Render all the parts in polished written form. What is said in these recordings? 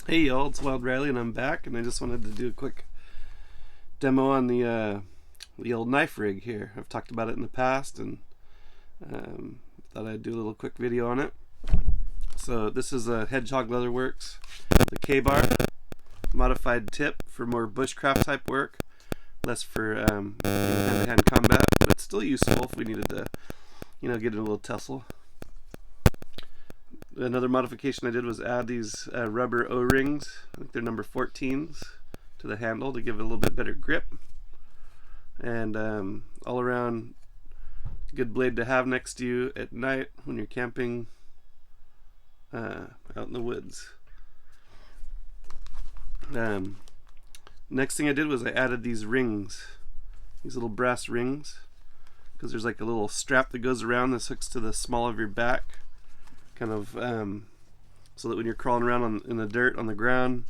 Hey y'all, it's Wild Riley and I'm back, and I just wanted to do a quick demo on the old knife rig here. I've talked about it in the past, and um, thought I'd do a little quick video on it. So this is a Hedgehog leatherworks with a K-bar, modified tip for more bushcraft type work, less for hand-to-hand combat, but still useful if we needed to, get in a little tussle. Another modification I did was add these rubber O-rings, I think they're number 14s, to the handle to give it a little bit better grip. And all around, good blade to have next to you at night when you're camping out in the woods. Next thing I did was I added these rings, these little brass rings, because there's like a little strap that goes around. This hooks to the small of your back, kind of so that when you're crawling around in the dirt on the ground,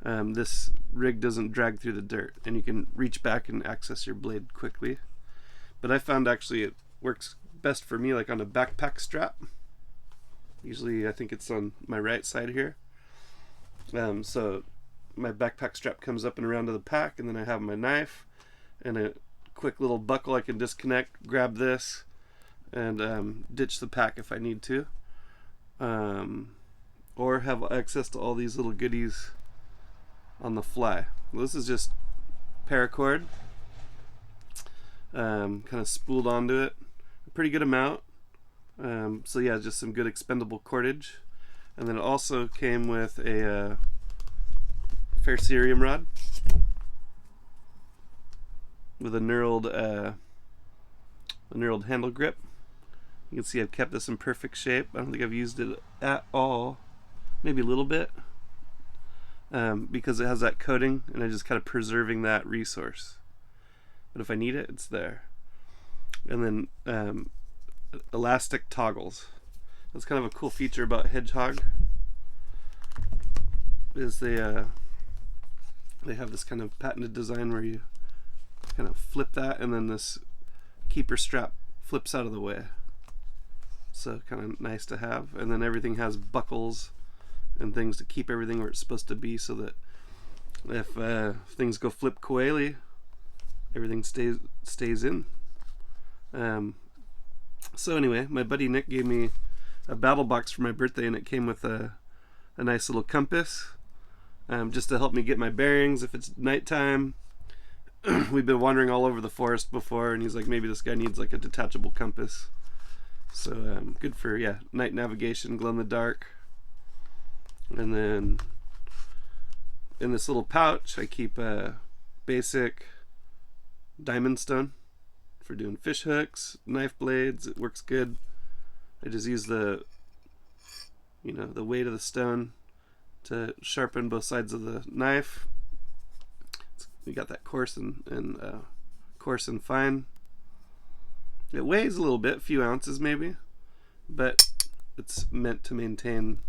this rig doesn't drag through the dirt, and you can reach back and access your blade quickly. But I found actually it works best for me like on a backpack strap. Usually I think it's on my right side here. So my backpack strap comes up and around to the pack, and then I have my knife and a quick little buckle I can disconnect, grab this, and ditch the pack if I need to. Or have access to all these little goodies on the fly. Well, this is just paracord, kind of spooled onto it, a pretty good amount. So yeah, just some good expendable cordage. And then it also came with a ferrocerium rod with a knurled handle grip. You can see I've kept this in perfect shape. I don't think I've used it at all, maybe a little bit, because it has that coating, and I'm just kind of preserving that resource. But if I need it, it's there. And then elastic toggles. That's kind of a cool feature about Hedgehog, is they have this kind of patented design where you kind of flip that, and then this keeper strap flips out of the way. So kind of nice to have. And then everything has buckles and things to keep everything where it's supposed to be, so that if things go flip coeli, everything stays in. So anyway, my buddy Nick gave me a battle box for my birthday, and it came with a nice little compass, just to help me get my bearings if it's nighttime. We've been wandering all over the forest before, and he's like, maybe this guy needs like a detachable compass. So good for night navigation, glow in the dark. And then in this little pouch I keep a basic diamond stone for doing fish hooks, knife blades. It works good. I just use the weight of the stone to sharpen both sides of the knife. We got that coarse and fine. It weighs a little bit, a few ounces maybe, but it's meant to maintain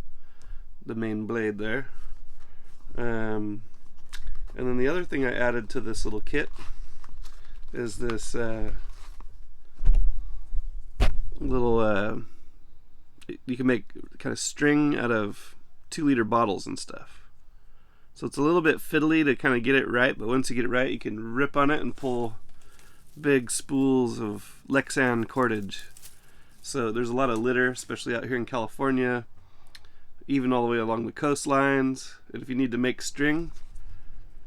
the main blade there. And then the other thing I added to this little kit is this little you can make kind of string out of 2-liter bottles and stuff. So it's a little bit fiddly to kind of get it right, but once you get it right, you can rip on it and pull big spools of Lexan cordage. So there's a lot of litter, especially out here in California, even all the way along the coastlines. And if you need to make string,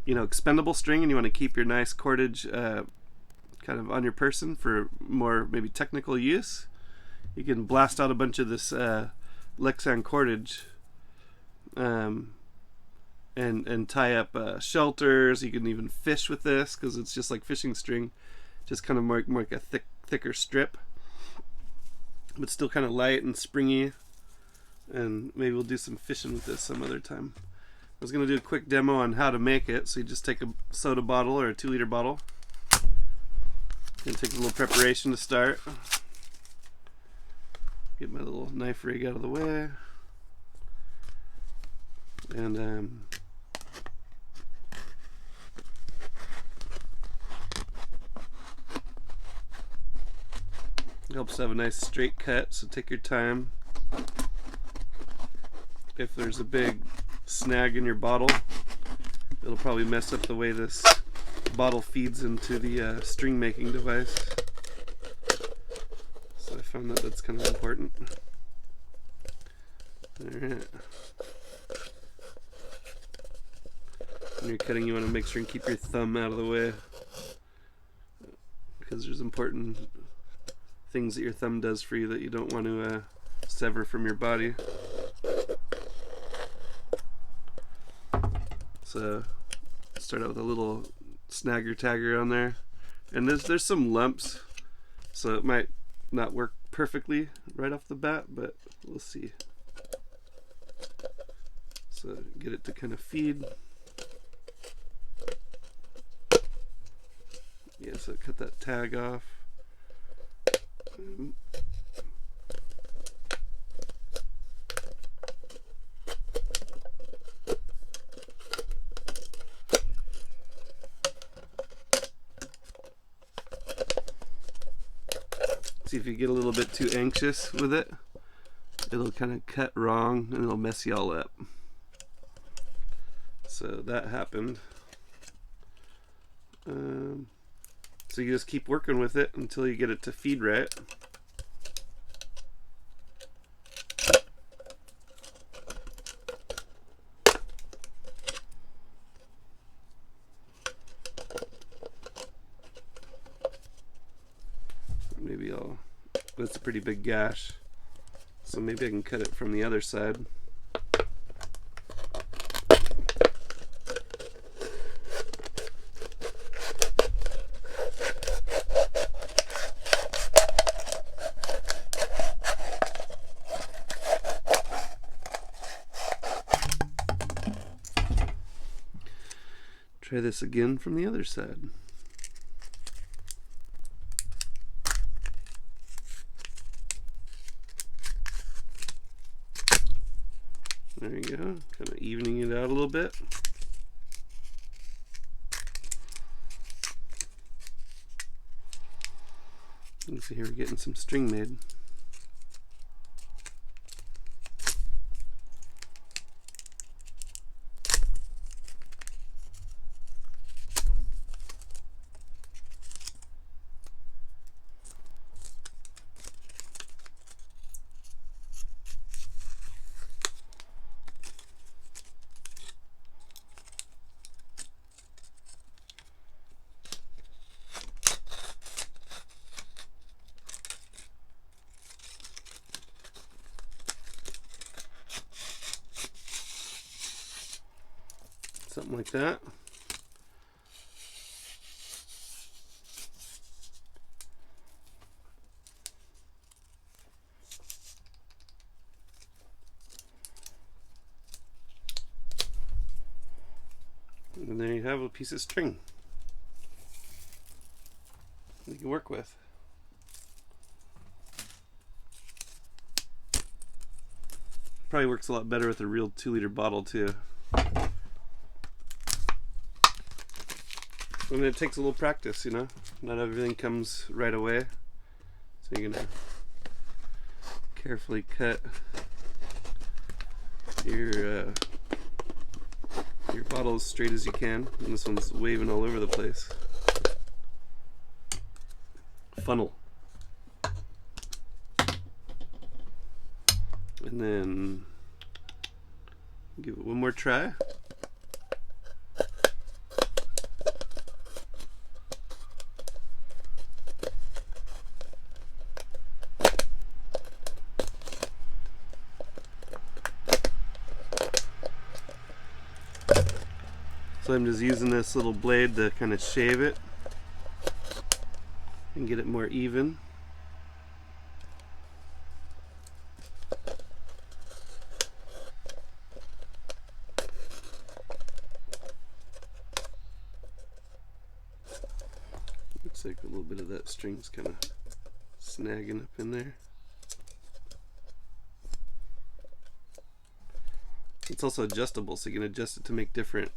expendable string, and you want to keep your nice cordage kind of on your person for more maybe technical use, you can blast out a bunch of this Lexan cordage, and tie up shelters. You can even fish with this, because it's just like fishing string, just kind of more like a thicker strip, but still kind of light and springy. And maybe we'll do some fishing with this some other time. I was going to do a quick demo on how to make it. So you just take a soda bottle or a 2-liter bottle, and take a little preparation to start. Get my little knife rig out of the way, and it helps to have a nice straight cut, so take your time. If there's a big snag in your bottle, it'll probably mess up the way this bottle feeds into the string making device. So I found that that's kind of important. Alright. When you're cutting, you want to make sure and keep your thumb out of the way, because there's important things that your thumb does for you that you don't want to sever from your body. So start out with a little snagger tagger on there, and there's some lumps, so it might not work perfectly right off the bat, but we'll see. So get it to kind of feed. Yeah, so cut that tag off. See, if you get a little bit too anxious with it, it'll kind of cut wrong and it'll mess you all up. So that happened. So you just keep working with it until you get it to feed right. Maybe that's a pretty big gash, so maybe I can cut it from the other side. Try this again from the other side. There you go, kind of evening it out a little bit. You can see here we're getting some string made. Something like that. And there you have a piece of string you can work with. Probably works a lot better with a real 2-liter bottle too. And it takes a little practice, you know. Not everything comes right away, so you're gonna carefully cut your bottle as straight as you can. And this one's waving all over the place. Funnel. And then give it one more try. So I'm just using this little blade to kind of shave it and get it more even. Looks like a little bit of that string's kind of snagging up in there. It's also adjustable, so you can adjust it to make different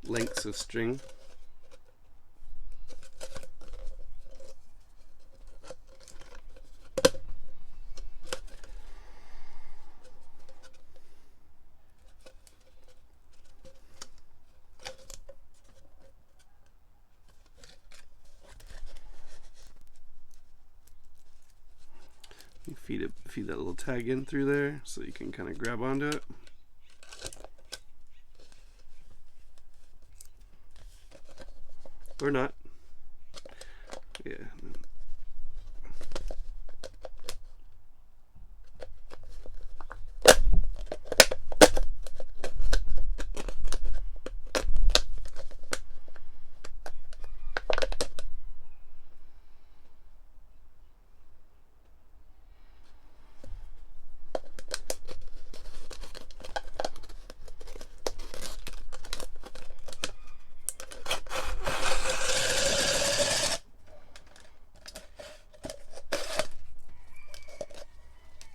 lengths of string. feed that little tag in through there so you can kind of grab onto it. Or not. Yeah.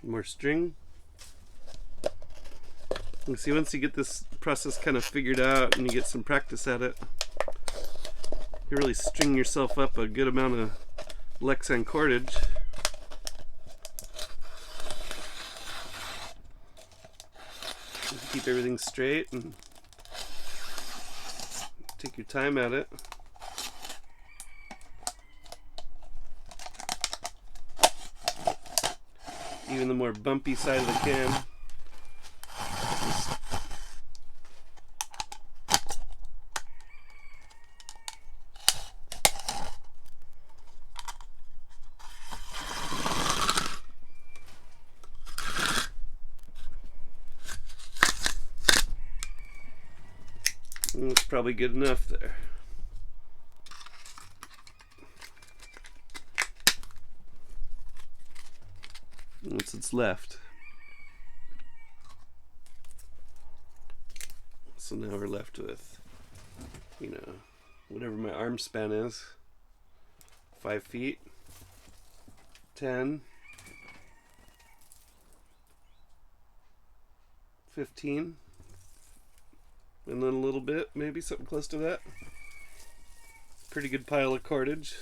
More string. You see, once you get this process kind of figured out and you get some practice at it, you really string yourself up a good amount of Lexan cordage. You can keep everything straight and take your time at it. Even the more bumpy side of the can. It's probably good enough there. Once it's left. So now we're left with, you know, whatever my arm span is. 5 feet, 10, 15, and then a little bit, maybe something close to that. Pretty good pile of cordage.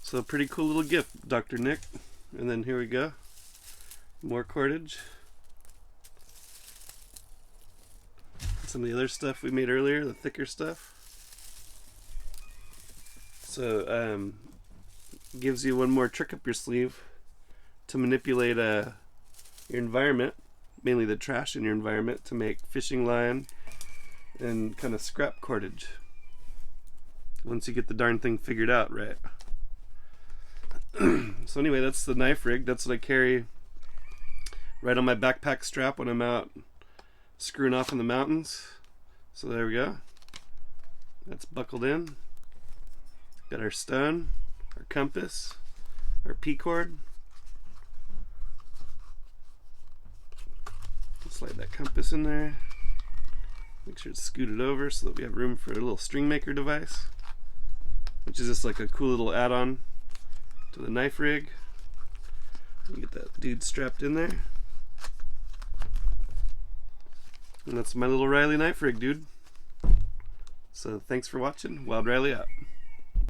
So pretty cool little gift, Dr. Nick. And then here we go. More cordage. Some of the other stuff we made earlier, the thicker stuff. So gives you one more trick up your sleeve to manipulate your environment, mainly the trash in your environment, to make fishing line and kind of scrap cordage. Once you get the darn thing figured out right. So anyway, that's the knife rig. That's what I carry right on my backpack strap when I'm out screwing off in the mountains. So there we go. That's buckled in. Got our stone, our compass, our P-cord. Slide that compass in there. Make sure it's scooted over so that we have room for a little string maker device, which is just like a cool little add-on to the knife rig. You get that dude strapped in there. And that's my little Riley knife rig, dude. So thanks for watching. Wild Riley out.